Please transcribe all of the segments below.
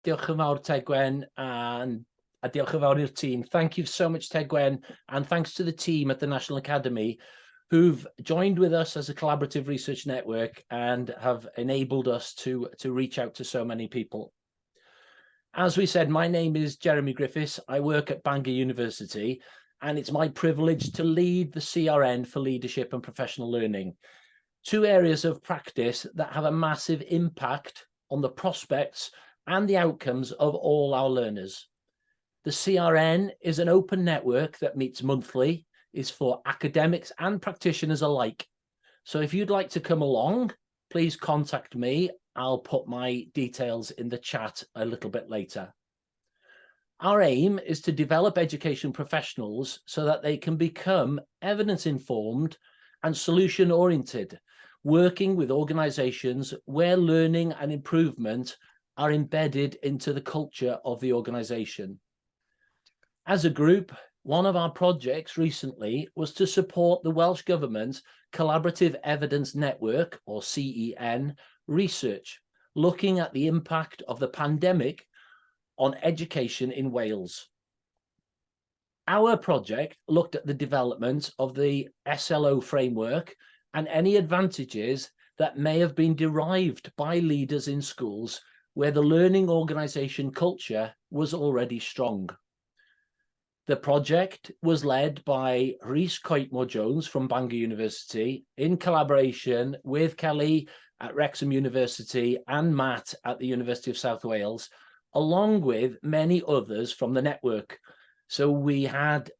Diolch yn fawr, Tegwen, a diolch yn fawr i'r team. Thank you so much, Tegwen, and thanks to the team at the National Academy who've joined with us as a collaborative research network and have enabled us to reach out to so many people. As we said, my name is Jeremy Griffiths. I work at Bangor University, and it's my privilege to lead the CRN for Leadership and Professional Learning, two areas of practice that have a massive impact on the prospects and the outcomes of all our learners. The CRN is an open network that meets monthly, is for academics and practitioners alike. So if you'd like to come along, please contact me. I'll put my details in the chat a little bit later. Our aim is to develop education professionals so that they can become evidence-informed and solution-oriented, working with organizations where learning and improvement are embedded into the culture of the organization. As a group, one of our projects recently was to support the Welsh Government Collaborative Evidence Network, or CEN, research, looking at the impact of the pandemic on education in Wales. Our project looked at the development of the SLO framework and any advantages that may have been derived by leaders in schools where the learning organisation culture was already strong. The project was led by Rhys Coetmore-Jones from Bangor University in collaboration with Kelly at Wrexham University and Matt at the University of South Wales, along with many others from the network. So we had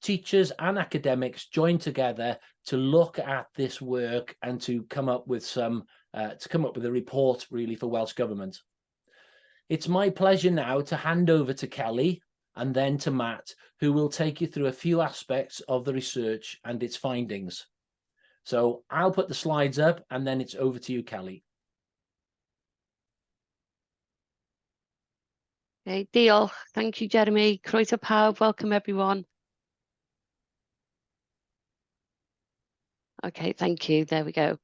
teachers and academics join together to look at this work and to come up with a report really for Welsh Government. It's my pleasure now to hand over to Kelly and then to Matt, who will take you through a few aspects of the research and its findings. So I'll put the slides up and then it's over to you, Kelly. Okay, diolch. Thank you, Jeremy. Croeso pawb, welcome everyone. Okay, thank you. There we go.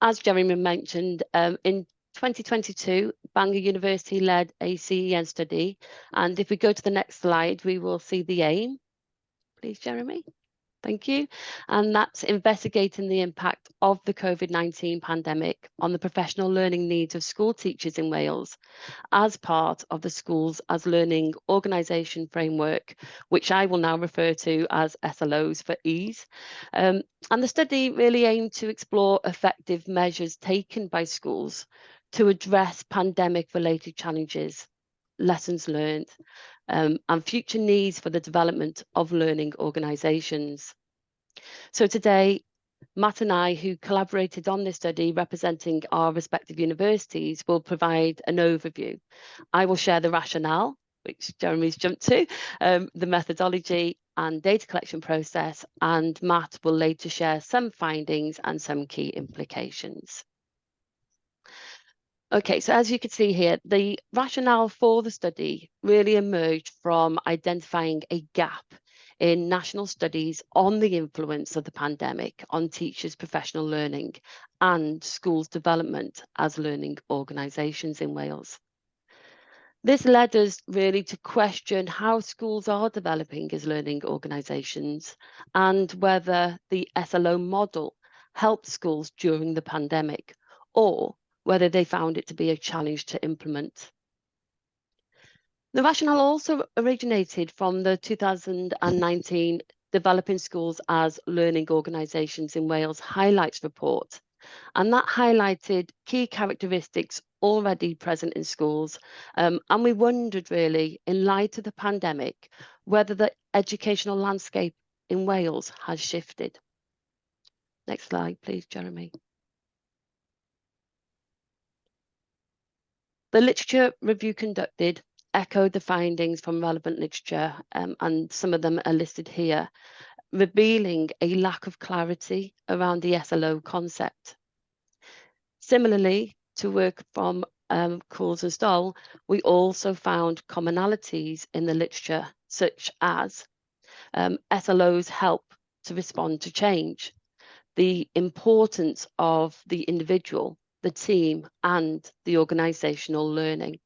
As Jeremy mentioned, in 2022, Bangor University led a CEN study. And if we go to the next slide, we will see the aim. Please, Jeremy. Thank you. And that's investigating the impact of the COVID-19 pandemic on the professional learning needs of school teachers in Wales as part of the Schools as Learning Organisation framework, which I will now refer to as SLOs for ease. And the study really aimed to explore effective measures taken by schools to address pandemic-related challenges, lessons learned, and future needs for the development of learning organisations. So today, Matt and I, who collaborated on this study representing our respective universities, will provide an overview. I will share the rationale, which Jeremy's jumped to, the methodology and data collection process, and Matt will later share some findings and some key implications. Okay, so as you can see here, the rationale for the study really emerged from identifying a gap in national studies on the influence of the pandemic on teachers' professional learning and schools' development as learning organisations in Wales. This led us really to question how schools are developing as learning organisations and whether the SLO model helped schools during the pandemic or whether they found it to be a challenge to implement. The rationale also originated from the 2019 Developing Schools as Learning Organisations in Wales Highlights report, and that highlighted key characteristics already present in schools, and we wondered really, in light of the pandemic, whether the educational landscape in Wales has shifted. Next slide, please, Jeremy. The literature review conducted echoed the findings from relevant literature, and some of them are listed here, revealing a lack of clarity around the SLO concept. Similarly to work from Coles and Stoll, we also found commonalities in the literature, such as SLOs help to respond to change, the importance of the individual, the team, and the organisational learning.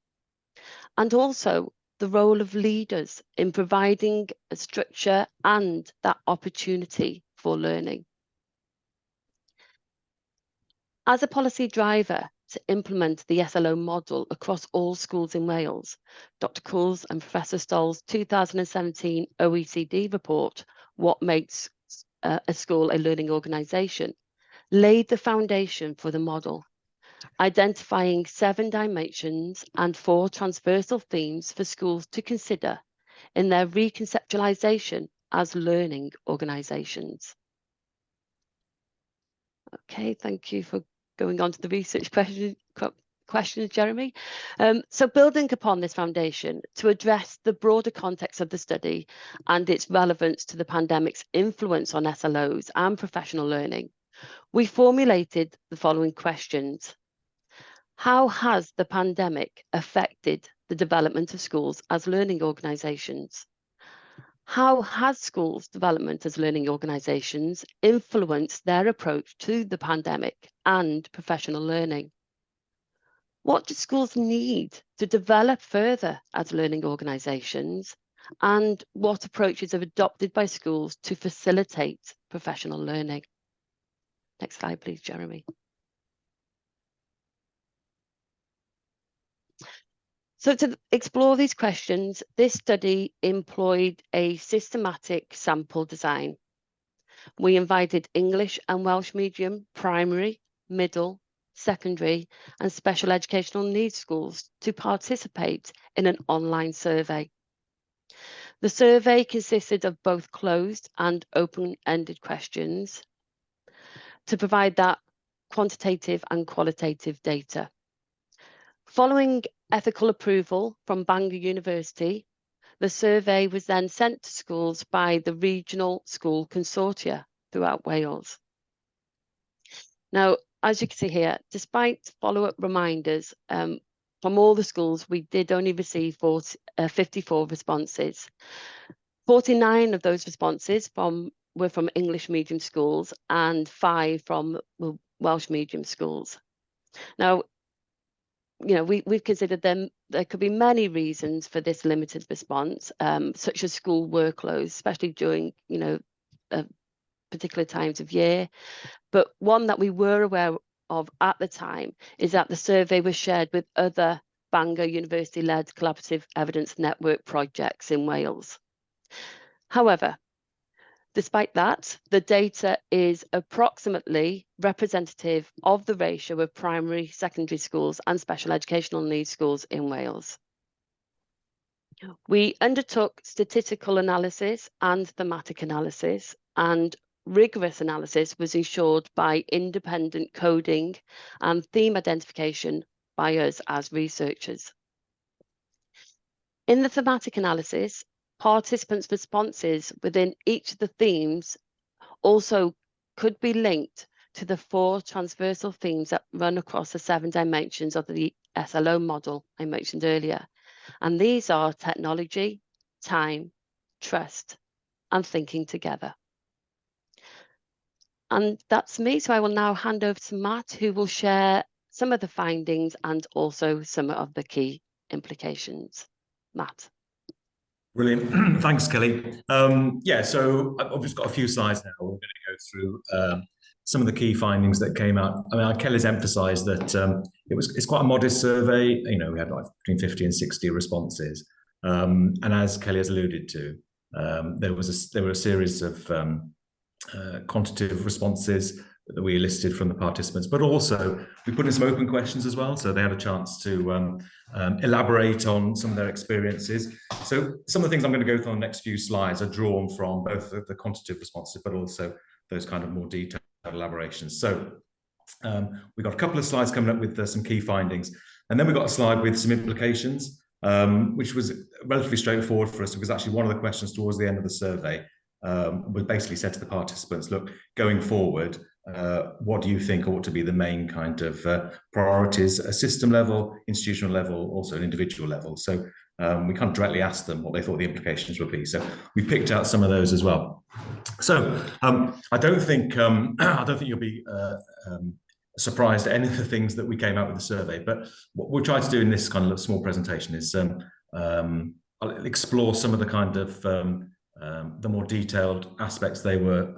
and also the role of leaders in providing a structure and that opportunity for learning. As a policy driver to implement the SLO model across all schools in Wales, Dr. Cools and Professor Stoll's 2017 OECD report, What Makes a School a Learning Organisation, laid the foundation for the model, identifying 7 dimensions and 4 transversal themes for schools to consider in their reconceptualisation as learning organisations. Okay, thank you for going on to the research questions, Jeremy. So building upon this foundation to address the broader context of the study and its relevance to the pandemic's influence on SLOs and professional learning, we formulated the following questions. How has the pandemic affected the development of schools as learning organisations? How has schools' development as learning organisations influenced their approach to the pandemic and professional learning? What do schools need to develop further as learning organisations? And what approaches are adopted by schools to facilitate professional learning? Next slide, please, Jeremy. So to explore these questions, this study employed a systematic sample design. We invited English and Welsh medium, primary, middle, secondary, and special educational needs schools to participate in an online survey. The survey consisted of both closed and open-ended questions to provide that quantitative and qualitative data. Following ethical approval from Bangor University, the survey was then sent to schools by the regional school consortia throughout Wales. Now, as you can see here, despite follow-up reminders from all the schools, we did only receive 54 responses. 49 of those responses were from English medium schools and 5 from Welsh medium schools. Now, you know, we've considered there could be many reasons for this limited response, such as school workloads, especially during, you know, particular times of year. But one that we were aware of at the time is that the survey was shared with other Bangor University-led collaborative evidence network projects in Wales. However, despite that, the data is approximately representative of the ratio of primary, secondary schools and special educational needs schools in Wales. We undertook statistical analysis and thematic analysis, and rigorous analysis was ensured by independent coding and theme identification by us as researchers. In the thematic analysis, participants' responses within each of the themes also could be linked to the 4 transversal themes that run across the 7 dimensions of the SLO model I mentioned earlier. And these are technology, time, trust, and thinking together. And that's me. So I will now hand over to Matt, who will share some of the findings and also some of the key implications. Matt. Brilliant. Thanks, Kelly. Yeah, so I've just got a few slides now. We're going to go through some of the key findings that came out. I mean, Kelly's emphasised that it's quite a modest survey. You know, we had like between 50 and 60 responses, and as Kelly has alluded to, there were a series of quantitative responses that we elicited from the participants, but also we put in some open questions as well, so they had a chance to elaborate on some of their experiences. So some of the things I'm going to go through on the next few slides are drawn from both the quantitative responses, but also those kind of more detailed elaborations. So we've got a couple of slides coming up with some key findings, and then we've got a slide with some implications, which was relatively straightforward for us, because actually one of the questions towards the end of the survey was basically said to the participants, look, going forward, what do you think ought to be the main kind of priorities at a system level, institutional level, also an individual level? So we kind of directly asked them what they thought the implications would be. So we picked out some of those as well. So I don't think you'll be surprised at any of the things that we came out with the survey. But what we'll try to do in this kind of small presentation is I'll explore some of the kind of the more detailed aspects they were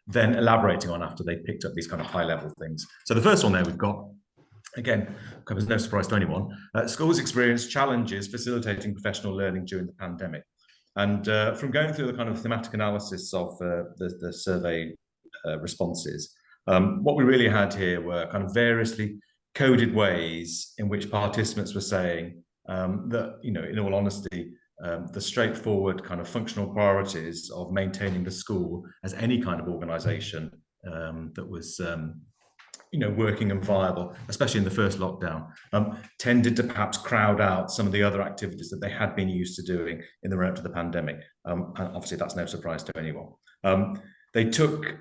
then elaborating on after they picked up these kind of high-level things. So the first one there we've got, again, covers no surprise to anyone. Schools experience challenges facilitating professional learning during the pandemic. And from going through the kind of thematic analysis of the survey responses, what we really had here were kind of variously coded ways in which participants were saying that, you know, in all honesty, the straightforward kind of functional priorities of maintaining the school as any kind of organisation that was, you know, working and viable, especially in the first lockdown, tended to perhaps crowd out some of the other activities that they had been used to doing in the run up to the pandemic. And obviously, that's no surprise to anyone. They took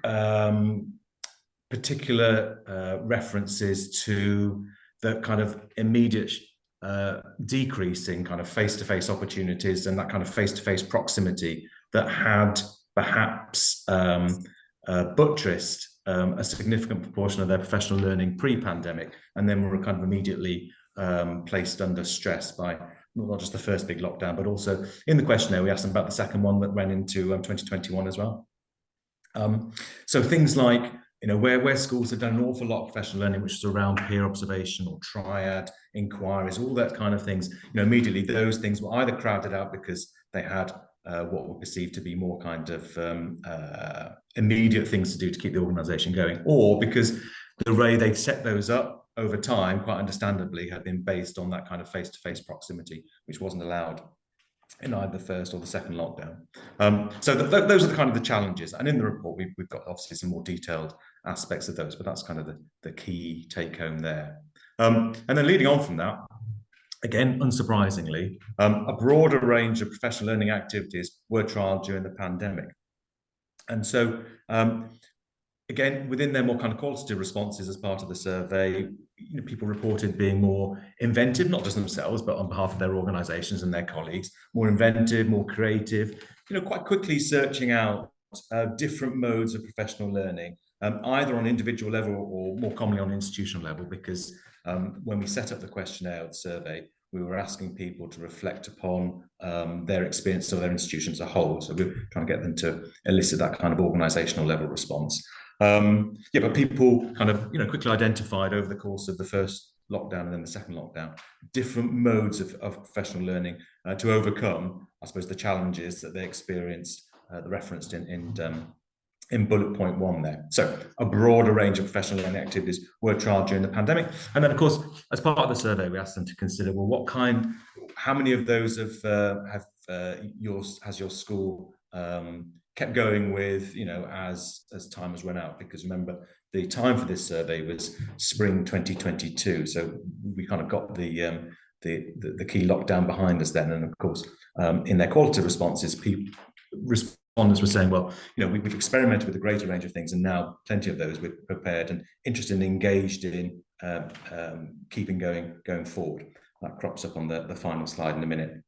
particular references to the kind of immediate decreasing kind of face-to-face opportunities and that kind of face-to-face proximity that had perhaps buttressed a significant proportion of their professional learning pre-pandemic, and then were kind of immediately placed under stress by not just the first big lockdown, but also in the questionnaire we asked them about the second one that went into 2021 as well. So things like, you know, where schools have done an awful lot of professional learning, which is around peer observation or triad inquiries, all that kind of things, you know, immediately those things were either crowded out because they had what were perceived to be more kind of immediate things to do to keep the organisation going, or because the way they'd set those up over time, quite understandably, had been based on that kind of face-to-face proximity, which wasn't allowed in either the first or the second lockdown. So those are the kind of the challenges. And in the report, we've got obviously some more detailed aspects of those, but that's kind of the key take home there. And then leading on from that, again, unsurprisingly, a broader range of professional learning activities were trialled during the pandemic. And so, again, within their more kind of qualitative responses as part of the survey, you know, people reported being more inventive, not just themselves, but on behalf of their organisations and their colleagues, more inventive, more creative, you know, quite quickly searching out different modes of professional learning, either on individual level or more commonly on institutional level, because when we set up the questionnaire, the survey, we were asking people to reflect upon their experience of their institution as a whole. So we were trying to get them to elicit that kind of organisational level response. Yeah, but people kind of, you know, quickly identified over the course of the first lockdown and then the second lockdown, different modes of professional learning to overcome, I suppose, the challenges that they experienced, the referenced in bullet point 1 there. So a broader range of professional learning activities were trialled during the pandemic. And then, of course, as part of the survey, we asked them to consider, well, how many of those has your school kept going with, you know, as time has run out? Because remember, the time for this survey was spring 2022. So we kind of got the key lockdown behind us then. And of course, in their qualitative responses, respondents were saying, well, you know, we've experimented with a greater range of things, and now plenty of those we're prepared and interested and engaged in keeping going forward. That crops up on the final slide in a minute.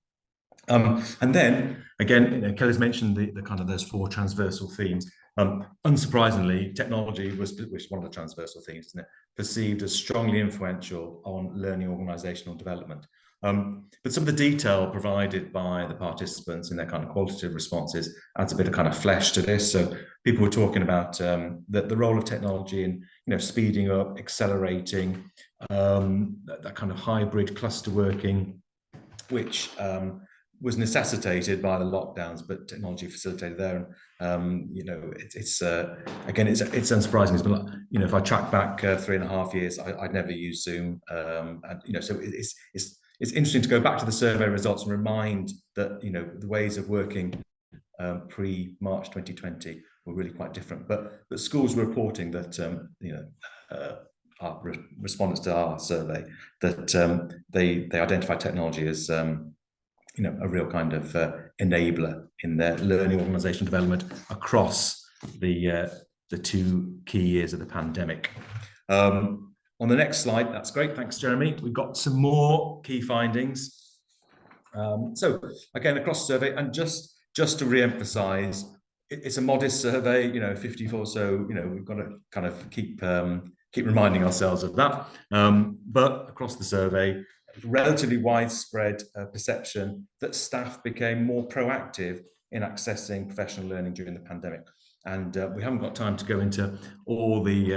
And then again, you know, Kelly's mentioned the kind of those 4 transversal themes. Unsurprisingly, technology was one of the transversal themes, isn't it? Perceived as strongly influential on learning organisational development. But some of the detail provided by the participants in their kind of qualitative responses adds a bit of kind of flesh to this. So people were talking about the role of technology in, you know, speeding up, accelerating that kind of hybrid cluster working, which was necessitated by the lockdowns, but technology facilitated there. And you know, it's again, it's unsurprising. It's been like, you know, if I track back 3.5 years, I'd never used Zoom, and you know, so it's interesting to go back to the survey results and remind that, you know, the ways of working pre-March 2020 were really quite different. But schools were reporting that, you know, our respondents to our survey, that they identified technology as you know, a real kind of enabler in their learning organisation development across the 2 key years of the pandemic. On the next slide, that's great, thanks Jeremy. We've got some more key findings. So again, across the survey, and just to re-emphasise, it's a modest survey, you know, 54. So, you know, we've got to kind of keep keep reminding ourselves of that. But across the survey, relatively widespread perception that staff became more proactive in accessing professional learning during the pandemic. And we haven't got time to go into all the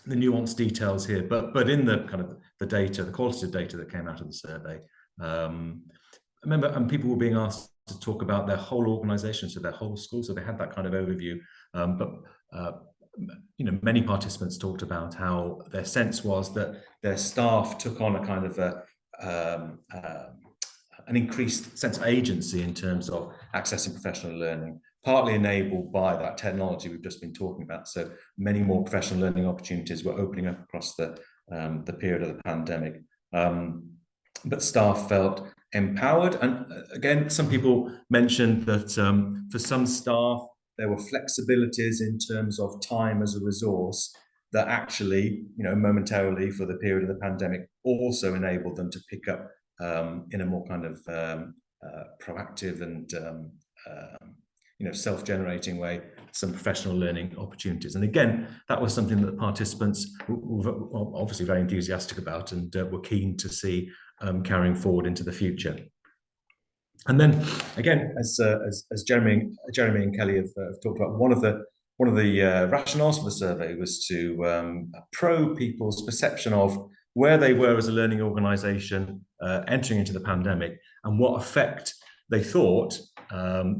nuanced details here, but in the kind of the data, the qualitative data that came out of the survey, I remember, and people were being asked to talk about their whole organisation, so their whole school, so they had that kind of overview. But you know, many participants talked about how their sense was that their staff took on a kind of an increased sense of agency in terms of accessing professional learning, partly enabled by that technology we've just been talking about. So many more professional learning opportunities were opening up across the period of the pandemic. But staff felt empowered. And again, some people mentioned that for some staff, there were flexibilities in terms of time as a resource that actually, you know, momentarily for the period of the pandemic also enabled them to pick up in a more kind of proactive and you know, self-generating way some professional learning opportunities. And again, that was something that the participants were obviously very enthusiastic about and were keen to see carrying forward into the future. And then again, as Jeremy and Kelly have talked about, one of the rationales for the survey was to probe people's perception of where they were as a learning organisation entering into the pandemic and what effect they thought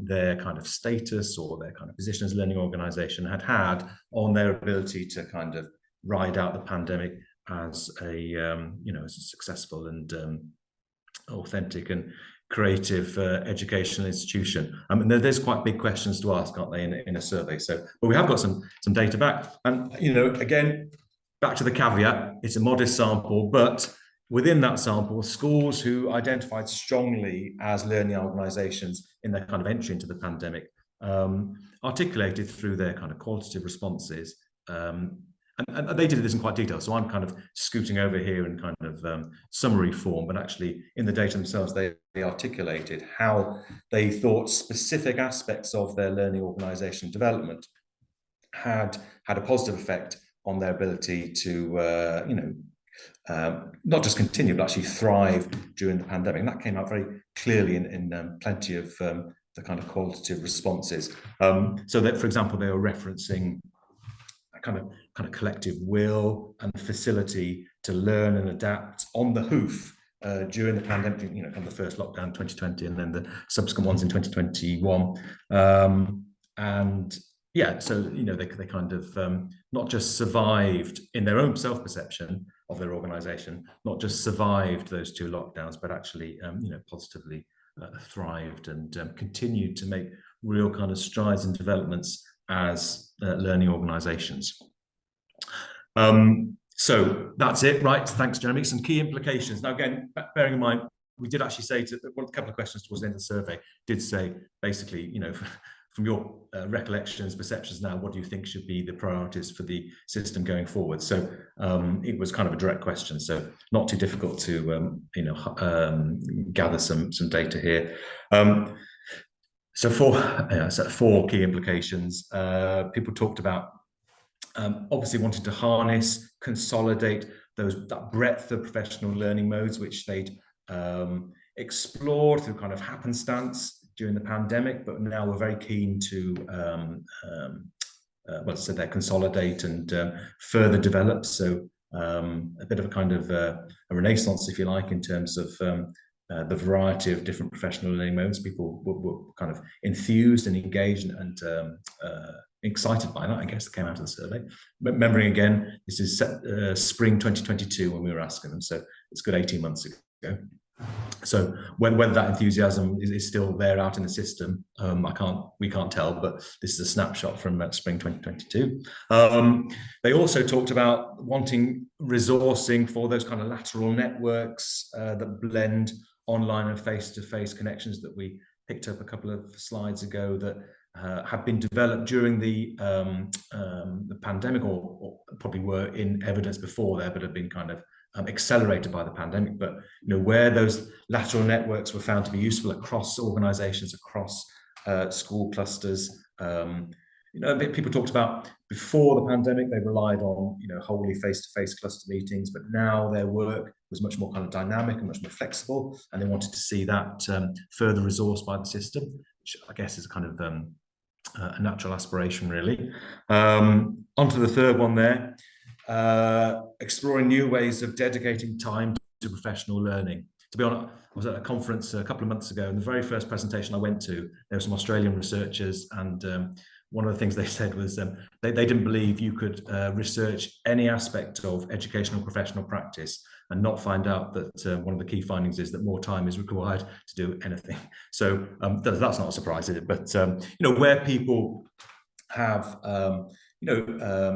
their kind of status or their kind of position as a learning organisation had on their ability to kind of ride out the pandemic as a you know, as a successful and authentic and creative educational institution. I mean, there's quite big questions to ask, aren't they, in a survey? So, but we have got some data back, and you know, again, back to the caveat, it's a modest sample, but within that sample, schools who identified strongly as learning organisations in their kind of entry into the pandemic articulated through their kind of qualitative responses. And they did this in quite detail, so I'm kind of scooting over here in kind of summary form, but actually in the data themselves, they articulated how they thought specific aspects of their learning organisation development had a positive effect on their ability to, you know, not just continue, but actually thrive during the pandemic. And that came out very clearly in plenty of the kind of qualitative responses. So that, for example, they were referencing kind of collective will and facility to learn and adapt on the hoof during the pandemic, you know, kind of the first lockdown 2020 and then the subsequent ones in 2021. And yeah, so, you know, they kind of not just survived in their own self-perception of their organisation, not just survived those two lockdowns, but actually, you know, positively thrived and continued to make real kind of strides and developments as learning organisations. So that's it, right? Thanks, Jeremy. Some key implications. Now, again, bearing in mind, we did actually say to a couple of questions towards the end of the survey, did say basically, you know, from your recollections, perceptions now, what do you think should be the priorities for the system going forward? So it was kind of a direct question, so not too difficult to, you know, gather some data here. So four key implications. People talked about obviously wanting to harness, consolidate that breadth of professional learning modes, which they'd explored through kind of happenstance during the pandemic, but now we're very keen to, well, so they consolidate and further develop. So a bit of a kind of a renaissance, if you like, in terms of the variety of different professional learning modes. People were kind of enthused and engaged and excited by that, I guess, that came out of the survey. But remembering again, this is spring 2022 when we were asking them, so it's good 18 months ago. So whether that enthusiasm is still there out in the system, we can't tell, but this is a snapshot from spring 2022. They also talked about wanting resourcing for those kind of lateral networks that blend online and face-to-face connections that we picked up a couple of slides ago that have been developed during the pandemic, or probably were in evidence before there, but have been kind of accelerated by the pandemic. But you know, where those lateral networks were found to be useful across organisations, across school clusters, people talked about before the pandemic, they relied on, wholly face-to-face cluster meetings, but now their work was much more kind of dynamic and much more flexible, and they wanted to see that further resourced by the system, which I guess is kind of a natural aspiration, really. Onto the third one there, exploring new ways of dedicating time to professional learning. To be honest, I was at a conference a couple of months ago, and the very first presentation I went to, there were some Australian researchers, and one of the things they said was they didn't believe you could research any aspect of educational professional practice and not find out that one of the key findings is that more time is required to do anything. So that's not a surprise, is it? But where people have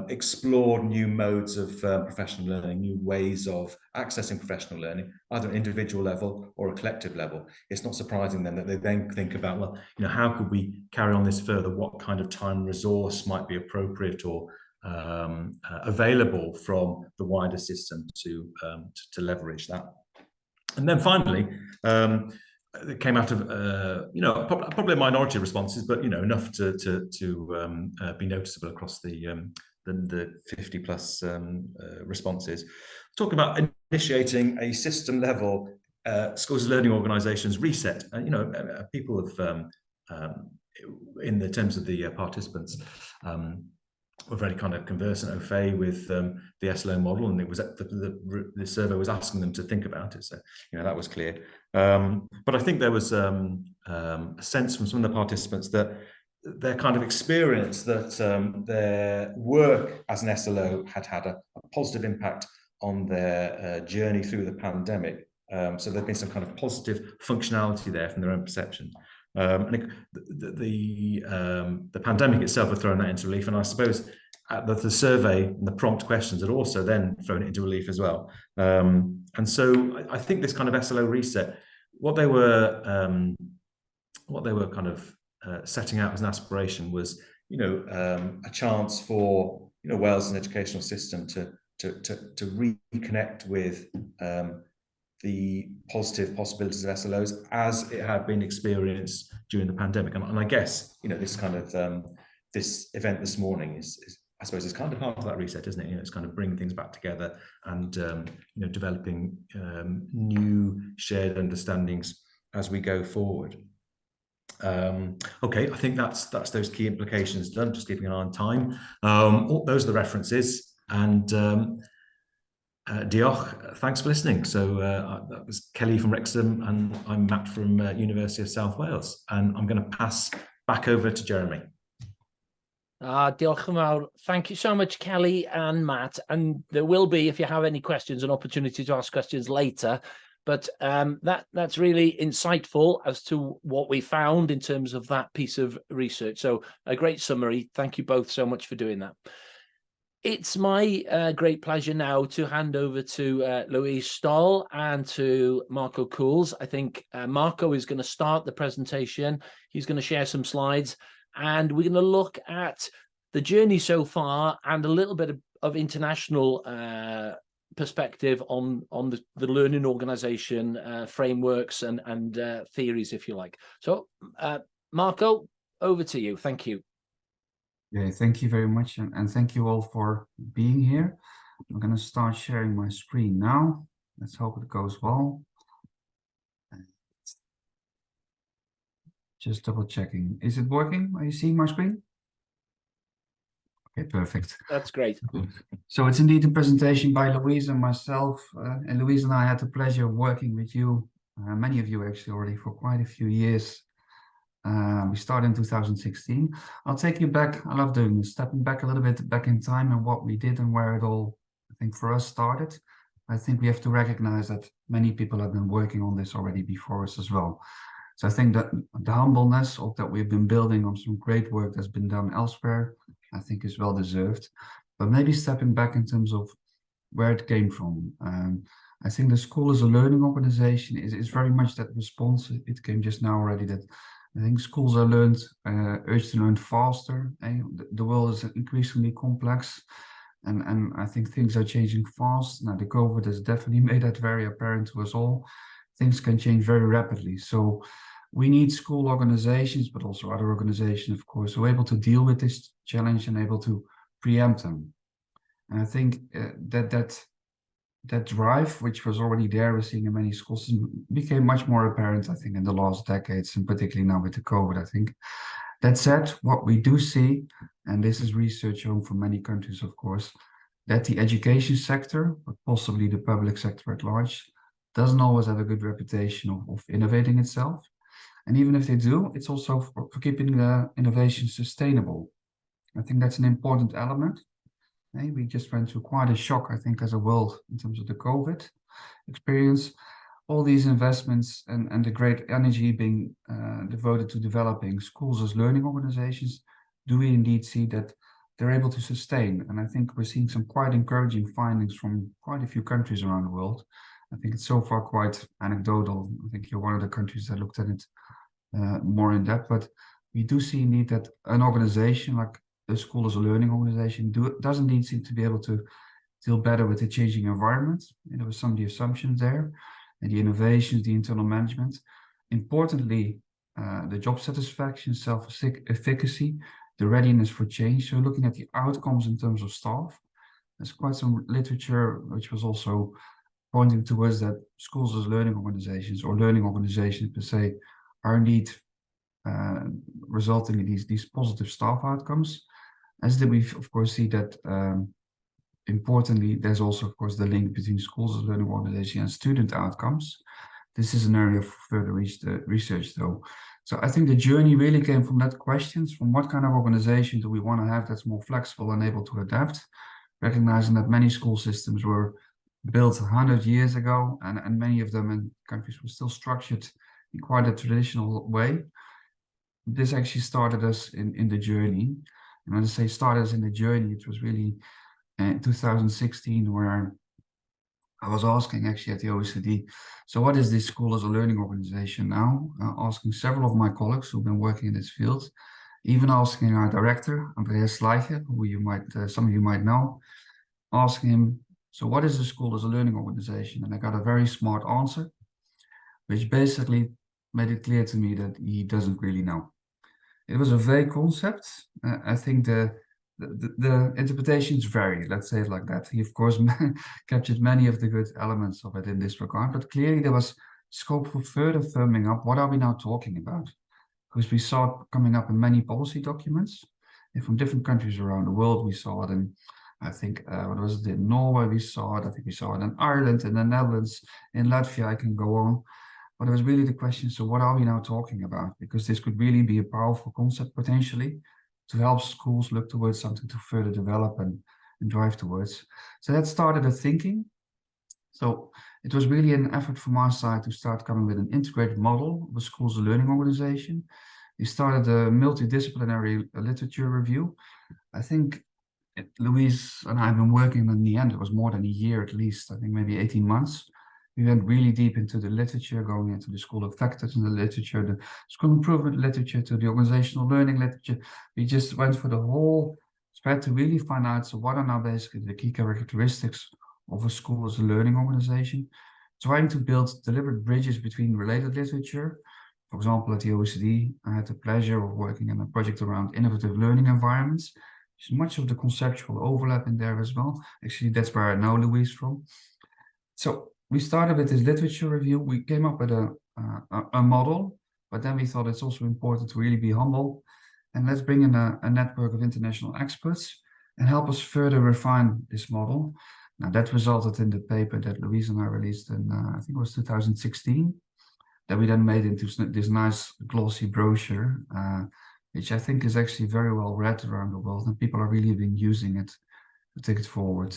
explored new modes of professional learning, new ways of accessing professional learning, either at an individual level or a collective level, it's not surprising then that they then think about, well, how could we carry on this further? What kind of time resource might be appropriate or available from the wider system to leverage that? And then finally, it came out of probably a minority of responses, but enough to be noticeable across the 50 plus responses. Talking about initiating a system level schools learning organisations reset. People have in the terms of the participants were very kind of conversant au fait with the SLO model, and it was the survey was asking them to think about it, so that was clear. But I think there was a sense from some of the participants that their kind of experience that their work as an SLO had a positive impact on their journey through the pandemic. So there'd been some kind of positive functionality there from their own perception. And the pandemic itself had thrown that into relief, and I suppose the survey and the prompt questions had also then thrown it into relief as well. And so I think this kind of SLO reset, what they were kind of setting out as an aspiration was, a chance for Wales as an educational system to reconnect with the positive possibilities of SLOs as it had been experienced during the pandemic. And I guess, this kind of this event this morning is I suppose it's kind of part of that reset, isn't it? It's kind of bringing things back together and developing new shared understandings as we go forward. Okay, I think that's those key implications done. Just keeping an eye on time. Those are the references, and Diolch, thanks for listening. So that was Kelly from Wrexham, and I'm Matt from University of South Wales, and I'm going to pass back over to Jeremy. Diolch yn fawr. Thank you so much, Kelly and Matt. And there will be, if you have any questions, an opportunity to ask questions later. But that's really insightful as to what we found in terms of that piece of research. So a great summary. Thank you both so much for doing that. It's my great pleasure now to hand over to Louise Stoll and to Marco Cools. I think Marco is going to start the presentation. He's going to share some slides, and we're going to look at the journey so far and a little bit of international perspective on the learning organization frameworks and theories, if you like. So, Marco, over to you. Thank you. Yeah, thank you very much, and thank you all for being here. I'm going to start sharing my screen now. Let's hope it goes well. Just double checking. Is it working? Are you seeing my screen? Okay, perfect. That's great. So it's indeed a presentation by Louise and myself. And Louise and I had the pleasure of working with you, many of you actually already, for quite a few years. We started in 2016. I'll take you back. I love doing this, stepping back a little bit back in time and what we did and where it all, I think, for us started. I think we have to recognize that many people have been working on this already before us as well. So I think that the humbleness of that we've been building on some great work that's been done elsewhere, I think is well deserved. But maybe stepping back in terms of where it came from. I think the school as a learning organization is very much that response. It came just now already that I think schools are urged to learn faster. The world is increasingly complex, and I think things are changing fast. Now, the COVID has definitely made that very apparent to us all. Things can change very rapidly. So we need school organizations, but also other organizations, of course, who are able to deal with this challenge and able to preempt them. And I think that drive, which was already there, we're seeing in many schools, became much more apparent, I think, in the last decades, and particularly now with the COVID, I think. That said, what we do see, and this is research shown from many countries, of course, that the education sector, but possibly the public sector at large, doesn't always have a good reputation of innovating itself. And even if they do, it's also for keeping the innovation sustainable. I think that's an important element. We just went through quite a shock, I think, as a world in terms of the COVID experience. All these investments and the great energy being devoted to developing schools as learning organizations, do we indeed see that they're able to sustain? And I think we're seeing some quite encouraging findings from quite a few countries around the world. I think it's so far quite anecdotal. I think you're one of the countries that looked at it more in depth, but we do see indeed that an organization like the school as a learning organization does indeed seem to be able to deal better with the changing environment. There was some of the assumptions there, and the innovations, the internal management. Importantly, the job satisfaction, self-efficacy, the readiness for change. So looking at the outcomes in terms of staff, there's quite some literature which was also pointing towards that schools as learning organizations or learning organizations per se are indeed resulting in these positive staff outcomes. As did we, of course, see that importantly, there's also, of course, the link between schools as learning organization and student outcomes. This is an area of further research, though. So I think the journey really came from that questions, from what kind of organization do we want to have that's more flexible and able to adapt, recognizing that many school systems were built 100 years ago, and many of them in countries were still structured in quite a traditional way. This actually started us in the journey. And when I say started us in the journey, it was really in 2016 where I was asking actually at the OECD, so what is this school as a learning organization now? Asking several of my colleagues who've been working in this field, even asking our director, Andreas Schleicher, who you might, some of you might know, asking him, so what is the school as a learning organization? And I got a very smart answer, which basically made it clear to me that he doesn't really know. It was a vague concept. I think the interpretations vary, let's say it like that. He, of course, captured many of the good elements of it in this regard, but clearly there was scope for further firming up. What are we now talking about? Because we saw it coming up in many policy documents, and from different countries around the world. We saw it in, I think, what was it, in Norway we saw it, I think we saw it in Ireland, in the Netherlands, in Latvia, I can go on. But it was really the question, so what are we now talking about? Because this could really be a powerful concept potentially to help schools look towards something to further develop and drive towards. So that started the thinking. So it was really an effort from our side to start coming with an integrated model of a school as a learning organization. We started a multidisciplinary literature review. I think Louise and I have been working in the end, it was more than a year at least, I think maybe 18 months. We went really deep into the literature, going into the school of factors in the literature, the school improvement literature, to the organizational learning literature. We just went for the whole spread to really find out, so what are now basically the key characteristics of a school as a learning organization, trying to build deliberate bridges between related literature. For example, at the OECD, I had the pleasure of working on a project around innovative learning environments. There's much of the conceptual overlap in there as well. Actually, that's where I know Louise from. So we started with this literature review. We came up with a model, but then we thought it's also important to really be humble and let's bring in a network of international experts and help us further refine this model. Now that resulted in the paper that Louise and I released in, I think it was 2016, that we then made into this nice glossy brochure, which I think is actually very well read around the world, and people are really been using it to take it forward.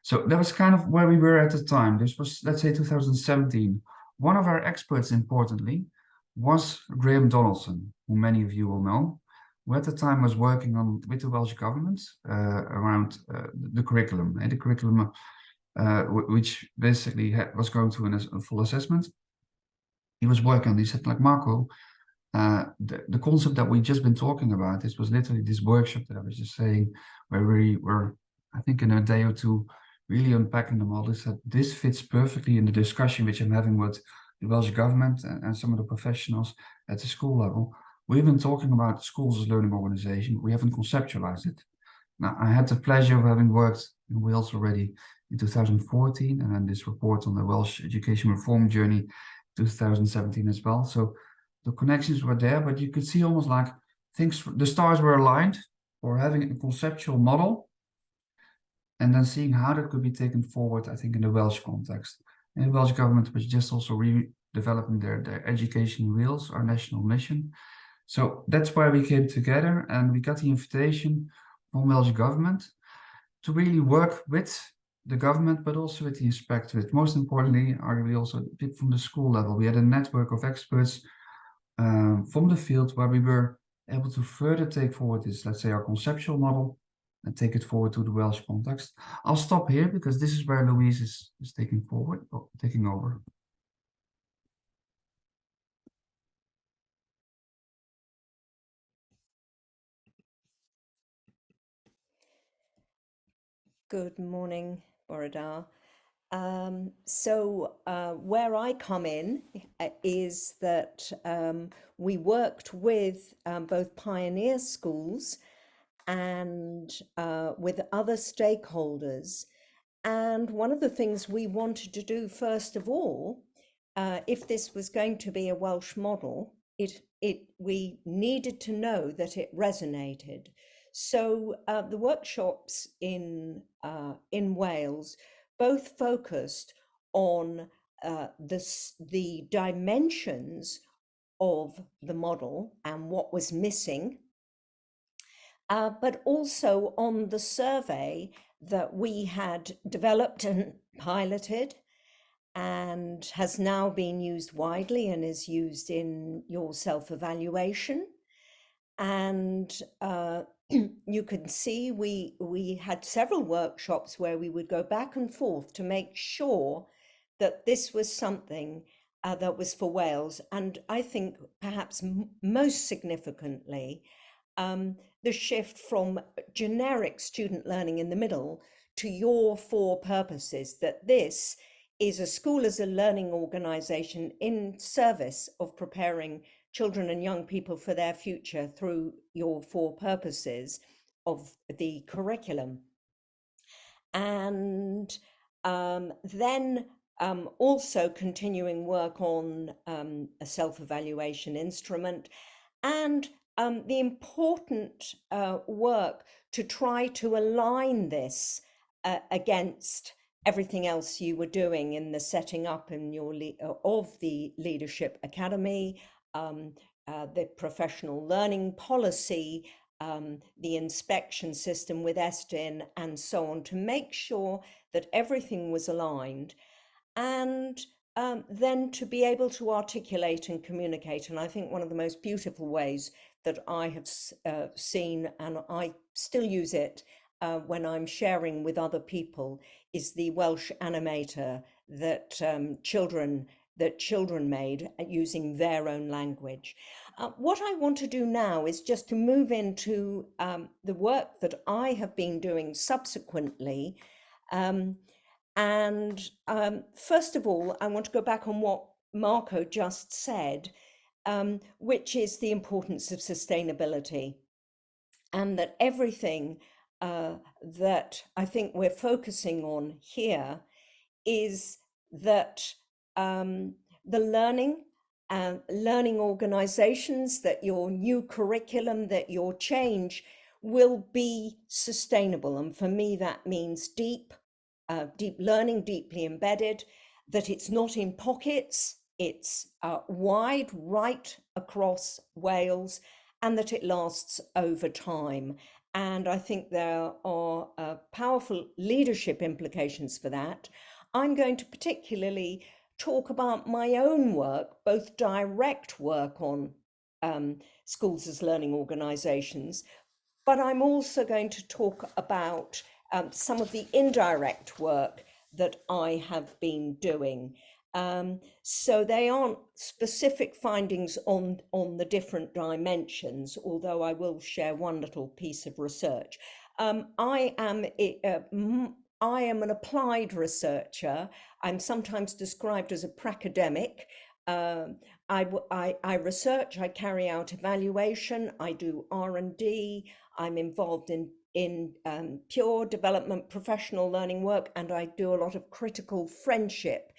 So that was kind of where we were at the time. This was, let's say, 2017. One of our experts, importantly, was Graham Donaldson, who many of you will know, who at the time was working on with the Welsh government around the curriculum, and the curriculum which basically was going through a full assessment. He was working on, he said, like, Marco, the concept that we've just been talking about, this was literally this workshop that I was just saying, where we were, I think in a day or two, really unpacking the model. He said, this fits perfectly in the discussion which I'm having with the Welsh government and some of the professionals at the school level, we've been talking about schools as learning organization, but we haven't conceptualized it. Now, I had the pleasure of having worked in Wales already in 2014, and then this report on the Welsh education reform journey 2017 as well. So the connections were there, but you could see almost like the stars were aligned for having a conceptual model and then seeing how that could be taken forward, I think, in the Welsh context. And the Welsh government was just also redeveloping their education wheels, our national mission. So that's why we came together, and we got the invitation from Welsh government to really work with the government, but also with the inspectorate. Most importantly, arguably also from the school level. We had a network of experts from the field where we were able to further take forward this, let's say, our conceptual model and take it forward to the Welsh context. I'll stop here because this is where Louise is taking over. Good morning, Borodar. So where I come in is that we worked with both pioneer schools and with other stakeholders. And one of the things we wanted to do, first of all, if this was going to be a Welsh model, we needed to know that it resonated. So the workshops in Wales both focused on the dimensions of the model and what was missing, but also on the survey that we had developed and piloted and has now been used widely and is used in your self-evaluation. And you can see we had several workshops where we would go back and forth to make sure that this was something that was for Wales. And I think perhaps most significantly, the shift from generic student learning in the middle to your 4 purposes, that this is a school as a learning organization in service of preparing children and young people for their future through your 4 purposes of the curriculum. And then also continuing work on a self-evaluation instrument, and the important work to try to align this against everything else you were doing in the setting up in your of the Leadership Academy, the professional learning policy, the inspection system with ESTIN, and so on, to make sure that everything was aligned, and then to be able to articulate and communicate. And I think one of the most beautiful ways that I have seen, and I still use it when I'm sharing with other people, is the Welsh animator that children made using their own language. What I want to do now is just to move into the work that I have been doing subsequently. And first of all, I want to go back on what Marco just said, which is the importance of sustainability, and that everything that I think we're focusing on here is that the learning organizations, that your new curriculum, that your change will be sustainable. And for me, that means deep learning, deeply embedded, that it's not in pockets, it's wide, right across Wales, and that it lasts over time. And I think there are powerful leadership implications for that. I'm going to particularly talk about my own work, both direct work on schools as learning organizations, but I'm also going to talk about some of the indirect work that I have been doing. So they aren't specific findings on the different dimensions, although I will share one little piece of research. I am an applied researcher. I'm sometimes described as a pracademic. I research, I carry out evaluation, I do R&D, I'm involved in pure development, professional learning work, and I do a lot of critical friendship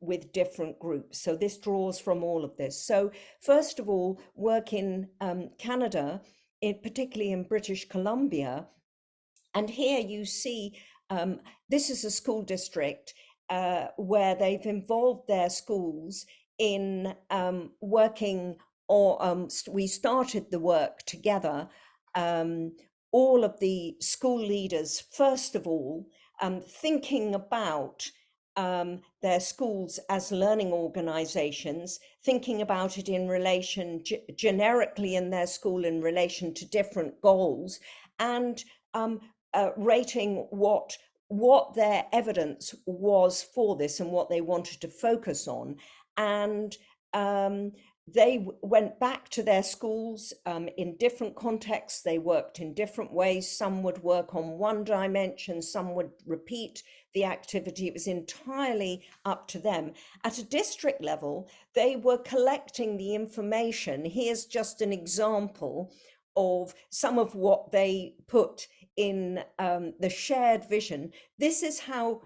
with different groups. So this draws from all of this. So first of all, work in Canada, particularly in British Columbia. And here you see, this is a school district where they've involved their schools in working, or we started the work together. All of the school leaders, first of all, thinking about their schools as learning organizations, thinking about it in relation generically in their school in relation to different goals, and rating what their evidence was for this and what they wanted to focus on. And they went back to their schools in different contexts. They worked in different ways. Some would work on one dimension, some would repeat the activity. It was entirely up to them. At a district level, they were collecting the information. Here's just an example of some of what they put in the shared vision. This is how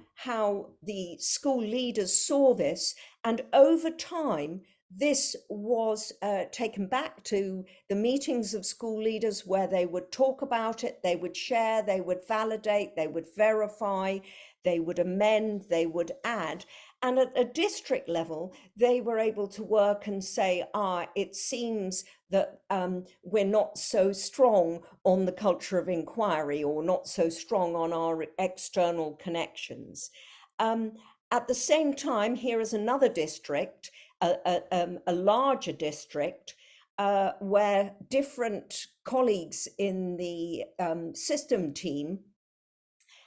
the school leaders saw this, and over time, this was taken back to the meetings of school leaders where they would talk about it, they would share, they would validate, they would verify, they would amend, they would add. And at a district level, they were able to work and say, it seems that we're not so strong on the culture of inquiry, or not so strong on our external connections. At the same time, here is another district, a larger district, where different colleagues in the system team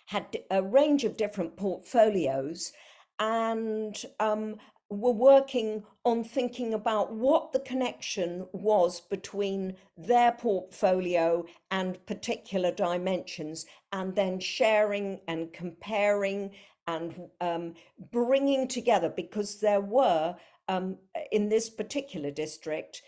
had a range of different portfolios, and were working on thinking about what the connection was between their portfolio and particular dimensions, and then sharing and comparing and bringing together, because there were in this particular district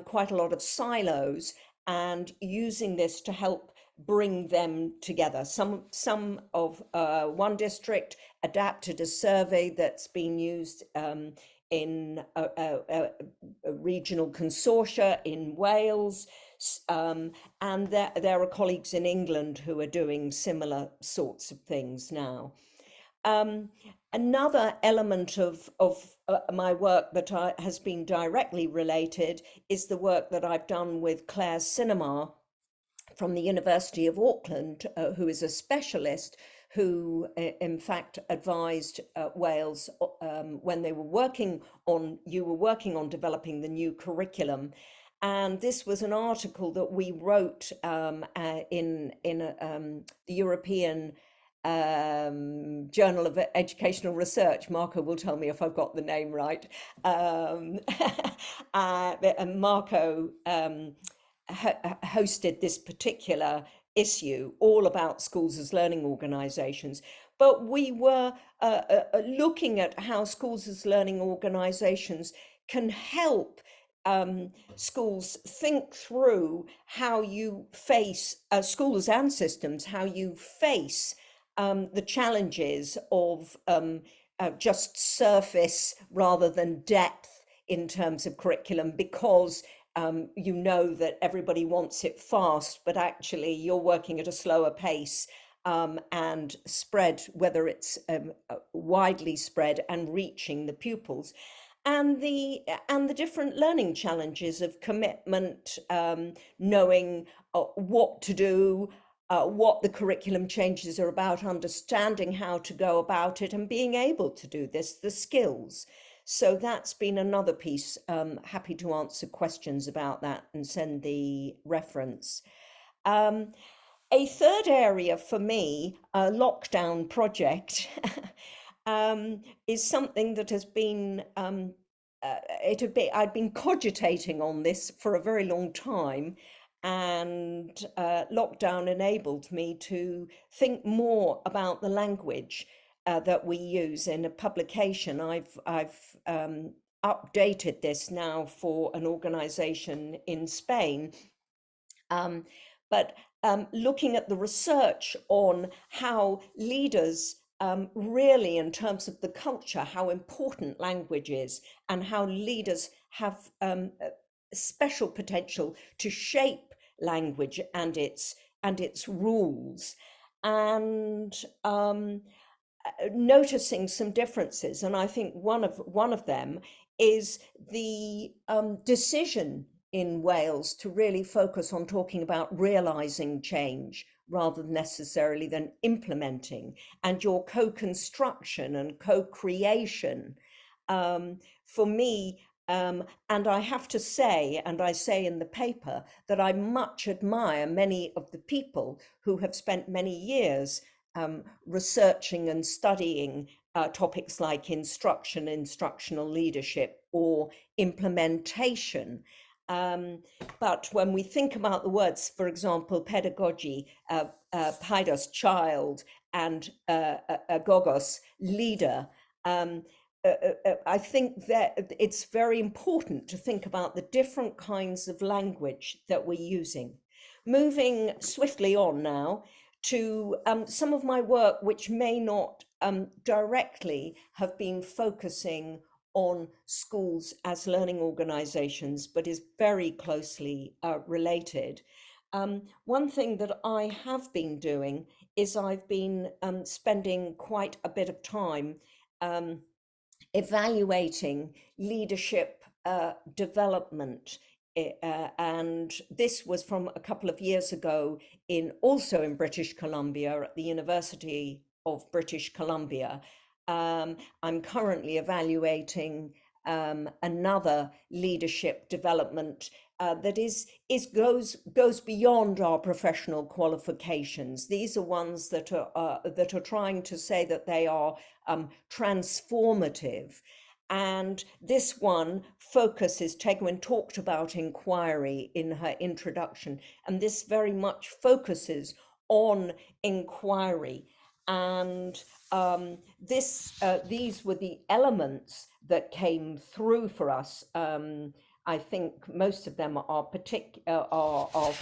quite a lot of silos, and using this to help bring them together. Some of one district adapted a survey that's been used in a regional consortia in Wales, and there are colleagues in England who are doing similar sorts of things now. Another element of my work that has been directly related is the work that I've done with Claire Cinema from the University of Auckland, who is a specialist who in fact advised Wales when they were working on developing the new curriculum. And this was an article that we wrote in the European Journal of Educational Research. Marco will tell me if I've got the name right. And Marco hosted this particular issue all about schools as learning organizations. But we were looking at how schools as learning organizations can help schools think through how you face schools and systems, how you face the challenges of just surface rather than depth in terms of curriculum, because you know that everybody wants it fast, but actually you're working at a slower pace, and spread, whether it's widely spread and reaching the pupils. And the different learning challenges of commitment, knowing what to do, what the curriculum changes are about, understanding how to go about it, and being able to do this, the skills. So that's been another piece. Happy to answer questions about that and send the reference. A third area for me, a lockdown project, is something that has been, I'd been cogitating on this for a very long time, and lockdown enabled me to think more about the language that we use in a publication. I've updated this now for an organization in Spain. But looking at the research on how leaders really, in terms of the culture, how important language is, and how leaders have special potential to shape language and its rules, and noticing some differences. And I think one of them is the decision in Wales to really focus on talking about realizing change rather necessarily than implementing, and your co-construction and co-creation. For me, and I have to say, and I say in the paper, that I much admire many of the people who have spent many years researching and studying topics like instruction, instructional leadership, or implementation. But when we think about the words, for example, pedagogy, paidos, child, and agogos, leader, I think that it's very important to think about the different kinds of language that we're using. Moving swiftly on now to some of my work, which may not directly have been focusing on schools as learning organizations, but is very closely related. One thing that I have been doing is I've been spending quite a bit of time evaluating leadership development. And this was from a couple of years ago also in British Columbia, at the University of British Columbia. I'm currently evaluating another leadership development that goes beyond our professional qualifications. These are ones that are trying to say that they are transformative. And this one focuses, Tegwin talked about inquiry in her introduction, and this very much focuses on inquiry. And these were the elements that came through for us. I think most of them are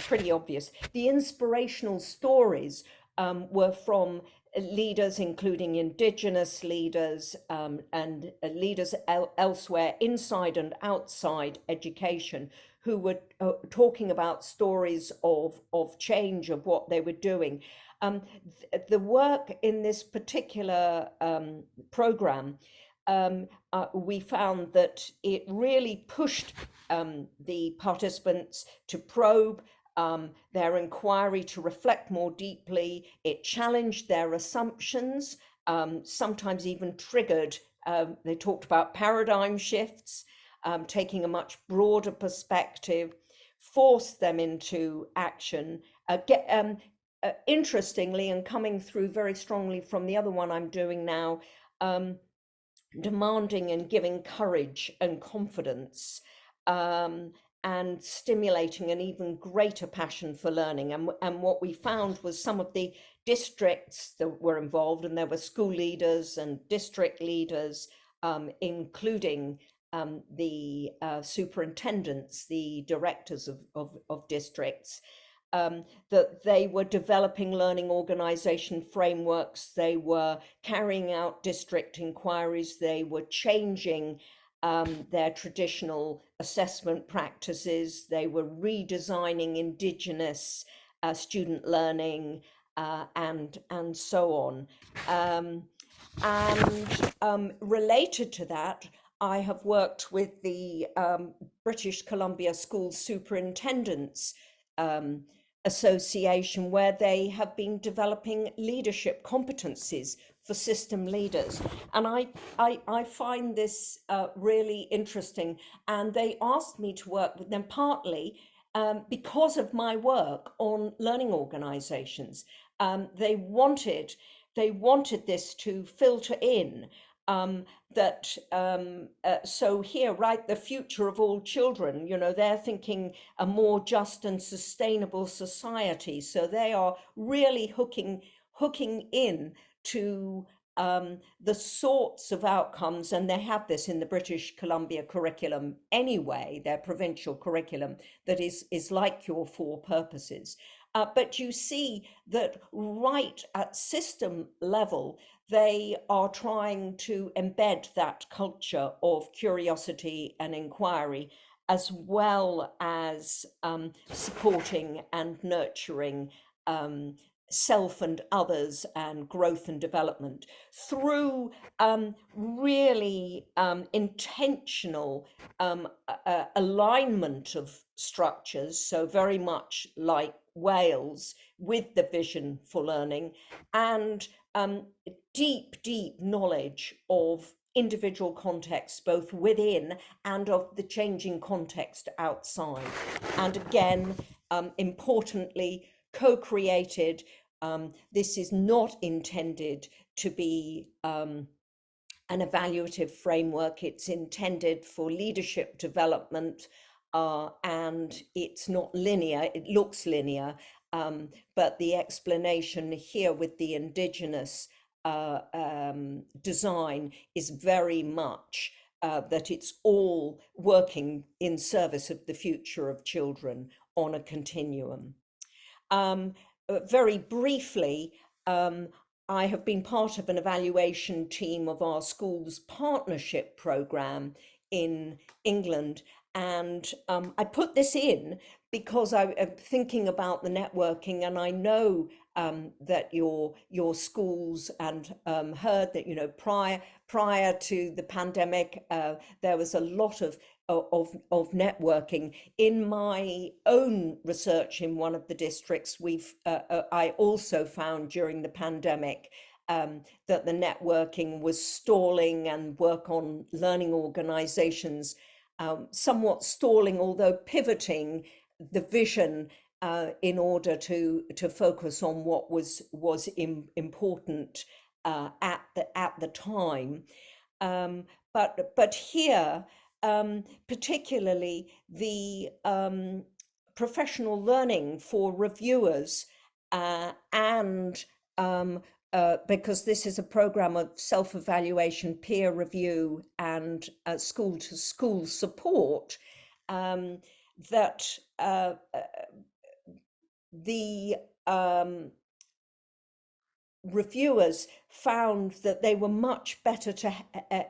pretty obvious. The inspirational stories were from leaders, including Indigenous leaders and leaders elsewhere, inside and outside education, who were talking about stories of change, of what they were doing. The work in this particular program, we found that it really pushed the participants to probe their inquiry, to reflect more deeply. It challenged their assumptions, sometimes even triggered. They talked about paradigm shifts, taking a much broader perspective, forced them into action. Interestingly, and coming through very strongly from the other one I'm doing now, demanding and giving courage and confidence, and stimulating an even greater passion for learning. And what we found was some of the districts that were involved, and there were school leaders and district leaders, including the superintendents, the directors of districts, that they were developing learning organization frameworks, they were carrying out district inquiries, they were changing their traditional assessment practices, they were redesigning Indigenous student learning, and so on. And related to that, I have worked with the British Columbia School Superintendents Association, where they have been developing leadership competencies for system leaders. And I find this really interesting. And they asked me to work with them partly because of my work on learning organizations. They wanted this to filter in so here, right, the future of all children, they're thinking a more just and sustainable society. So they are really hooking in to the sorts of outcomes, and they have this in the British Columbia curriculum anyway, their provincial curriculum, that is like your four purposes. But you see that right at system level, they are trying to embed that culture of curiosity and inquiry, as well as supporting and nurturing self and others and growth and development through really intentional alignment of structures, so very much like Wales, with the vision for learning, and deep knowledge of individual contexts, both within and of the changing context outside. And again, importantly, co-created. This is not intended to be an evaluative framework. It's intended for leadership development, and it's not linear. It looks linear, but the explanation here with the Indigenous design is very much that it's all working in service of the future of children on a continuum. Very briefly, I have been part of an evaluation team of our school's partnership programme in England, and I put this in because I'm thinking about the networking, and I know that your schools and heard that, you know, prior to the pandemic, there was a lot of networking. In my own research in one of the districts, I also found during the pandemic that the networking was stalling, and work on learning organizations somewhat stalling, although pivoting the vision in order to focus on what was important at the time. But here, particularly the professional learning for reviewers, and because this is a program of self-evaluation, peer review, and school-to-school support, that the reviewers found that they were much better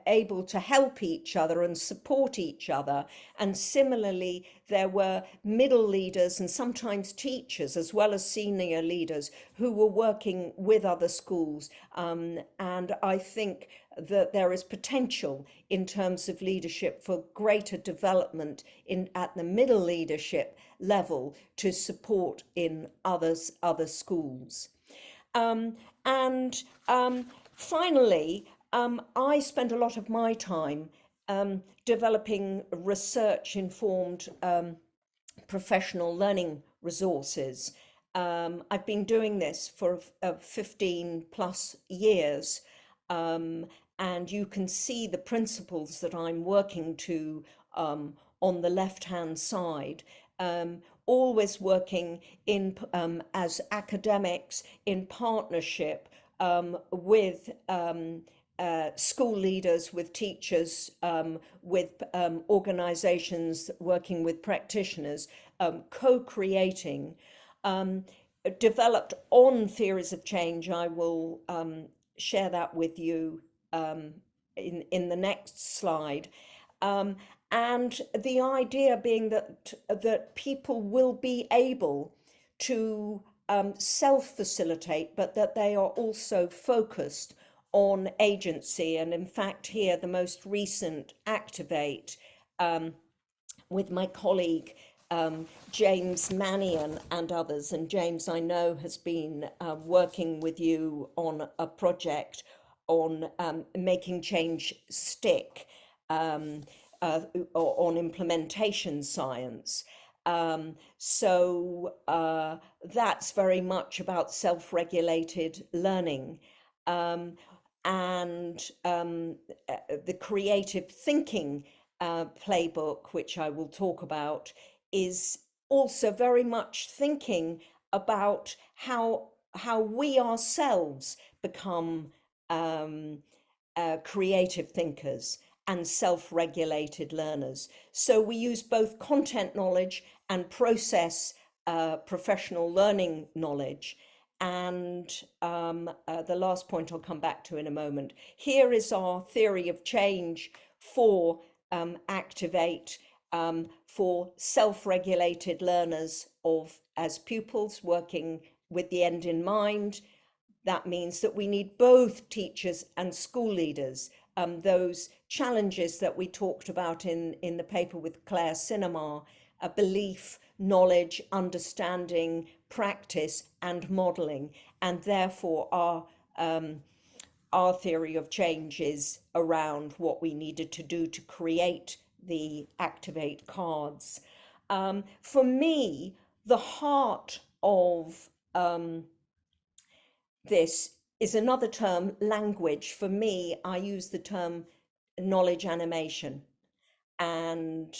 able to help each other and support each other. And similarly, there were middle leaders and sometimes teachers, as well as senior leaders, who were working with other schools. And I think that there is potential in terms of leadership for greater development at the middle leadership level to support in other schools. Finally, I spent a lot of my time developing research-informed professional learning resources. I've been doing this for 15 plus years, and you can see the principles that I'm working to on the left-hand side. Always working in as academics in partnership with school leaders, with teachers, with organizations working with practitioners, co-creating, developed on theories of change. I will share that with you in the next slide. And the idea being that people will be able to self-facilitate, but that they are also focused on agency. And in fact, here, the most recent Activate with my colleague, James Mannion and others. And James, I know, has been working with you on a project on making change stick, on implementation science. So that's very much about self-regulated learning. And the creative thinking playbook, which I will talk about, is also very much thinking about how we ourselves become creative thinkers and self-regulated learners. So we use both content knowledge and process professional learning knowledge. And the last point I'll come back to in a moment. Here is our theory of change for Activate, for self-regulated learners as pupils working with the end in mind. That means that we need both teachers and school leaders. Those challenges that we talked about in the paper with Claire Sinema, belief, knowledge, understanding, practice, and modeling. And therefore our theory of change is around what we needed to do to create the Activate cards. For me, the heart of this is another term, language. For me, I use the term knowledge animation. And